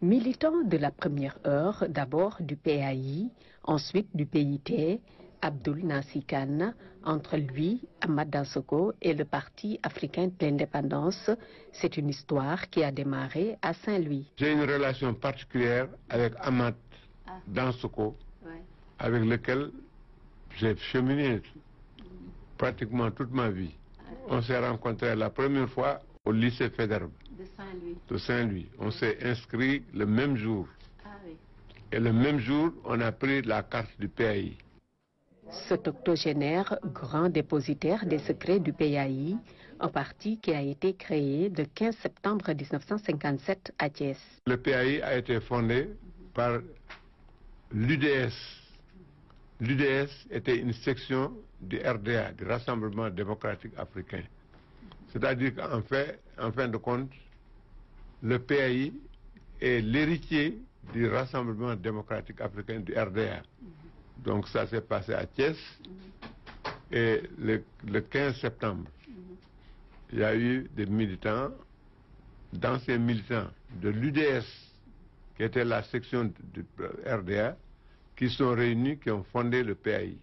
Militant de la première heure, d'abord du PAI, ensuite du PIT, Abdoul Nassi Kane, entre lui, Ahmad Dansokho et le Parti africain de l'indépendance, c'est une histoire qui a démarré à Saint-Louis. J'ai une relation particulière avec Ahmad Dansokho, avec lequel j'ai cheminé pratiquement toute ma vie. On s'est rencontrés la première fois au lycée Faidherbe de Saint-Louis. On s'est inscrit le même jour. Et le même jour, on a pris la carte du PAI. Cet octogénaire, grand dépositaire des secrets du PAI, un parti qui a été créé le 15 septembre 1957 à Thiès. Le PAI a été fondé par l'UDS. L'UDS était une section du RDA, du Rassemblement démocratique africain. C'est-à-dire qu'en fin de compte, le PAI est l'héritier du Rassemblement démocratique africain du RDA. Donc ça s'est passé à Thiès. Et le 15 septembre, il y a eu des militants, d'anciens militants de l'UDS, qui était la section du RDA, qui sont réunis, qui ont fondé le PAI.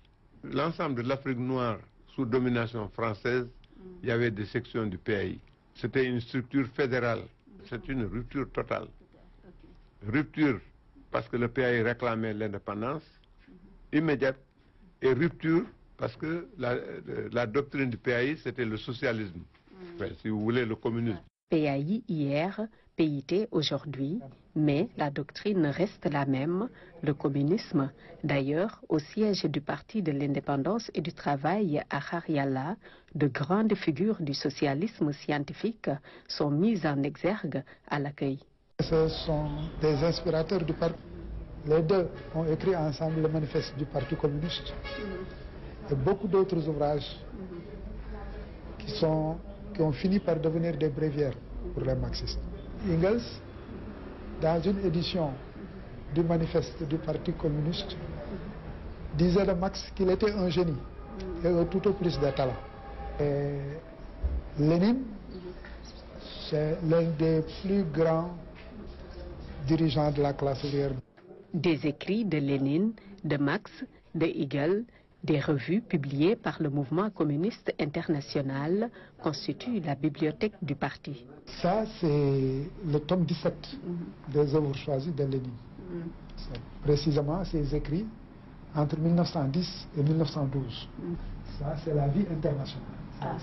L'ensemble de l'Afrique noire, sous domination française, il y avait des sections du PAI. C'était une structure fédérale. C'est une rupture totale. Rupture parce que le PAI réclamait l'indépendance immédiate, et rupture parce que la doctrine du PAI, c'était le socialisme. Enfin, si vous voulez, le communisme. PAI hier, PIT aujourd'hui, mais la doctrine reste la même, le communisme. D'ailleurs, au siège du Parti de l'indépendance et du travail à Hariala, de grandes figures du socialisme scientifique sont mises en exergue à l'accueil. Ce sont des inspirateurs du parti. Les deux ont écrit ensemble le manifeste du Parti communiste et beaucoup d'autres ouvrages qui ont fini par devenir des bréviaires pour les marxistes. Engels, dans une édition du manifeste du Parti communiste, disait de Marx qu'il était un génie et tout au plus de talent. Et Lénine, c'est l'un des plus grands dirigeants de la classe ouvrière. Des écrits de Lénine, de Marx, de Hegel, des revues publiées par le mouvement communiste international constituent la bibliothèque du parti. Ça, c'est le tome 17 des œuvres choisies de Lénine. Précisément, ses écrits entre 1910 et 1912. Ça, c'est la vie internationale. Ça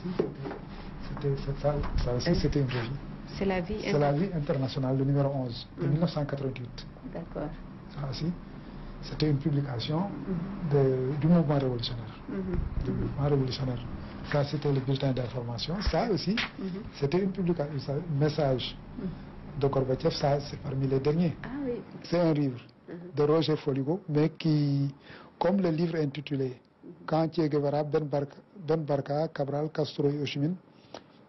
aussi, c'était une revue. C'est la vie internationale, le numéro 11, de 1988. D'accord. Ça aussi, c'était une publication du mouvement révolutionnaire. Du mouvement révolutionnaire. Ça, c'était le bulletin d'information. Ça aussi, c'était une publication, un message de Gorbatchev. Ça, c'est parmi les derniers. Ah, oui. C'est un livre de Roger Foligo, mais qui, comme le livre intitulé Quand Che Guevara, Ben Barka, Cabral, Castro et Ho Chi Minh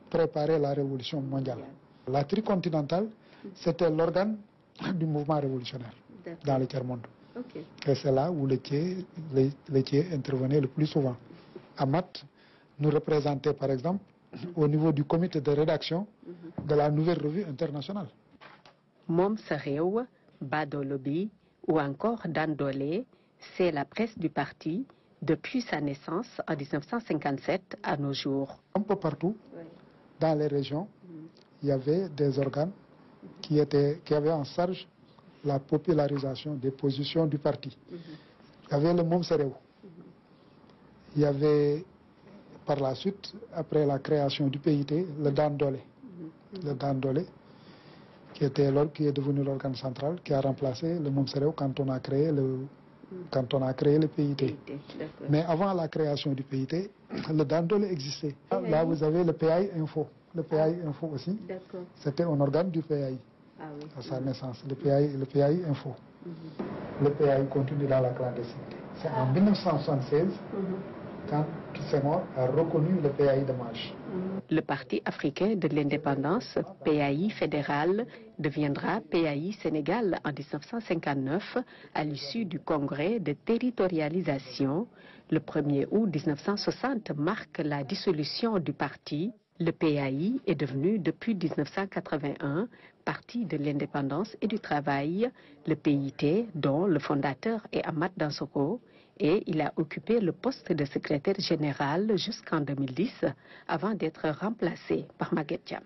préparaient la révolution mondiale. La tricontinentale, c'était l'organe du mouvement révolutionnaire dans le tiers-monde. Et c'est là où les Tché intervenaient le plus souvent. Ahmad nous représentait par exemple au niveau du comité de rédaction de la nouvelle revue internationale. Mom Sa Réew, Badolo Bi ou encore Dandolé, c'est la presse du parti depuis sa naissance en 1957 à nos jours. Un peu partout, dans les régions, il y avait des organes qui avaient en charge la popularisation des positions du parti. Il y avait le Mom Sa Réew. Il y avait par la suite, après la création du PIT, le Dandolé. Le Dandolé, qui est devenu l'organe central, qui a remplacé le Mom Sa Réew quand on a créé le PIT. Mais avant la création du PIT, le Dandolé existait. Là, vous avez le PAI Info. Le PAI Info aussi, c'était un organe du PAI à sa naissance, le PAI Info. Le PAI continue dans la clandestinité. C'est en 1976 quand Senghor a reconnu le PAI de marche. Le Parti africain de l'indépendance, PAI fédéral, deviendra PAI Sénégal en 1959 à l'issue du congrès de territorialisation. Le 1er août 1960 marque la dissolution du parti. Le PAI est devenu depuis 1981 Parti de l'indépendance et du travail, le PIT dont le fondateur est Amath Dansokho, et il a occupé le poste de secrétaire général jusqu'en 2010 avant d'être remplacé par Maguette Thiam.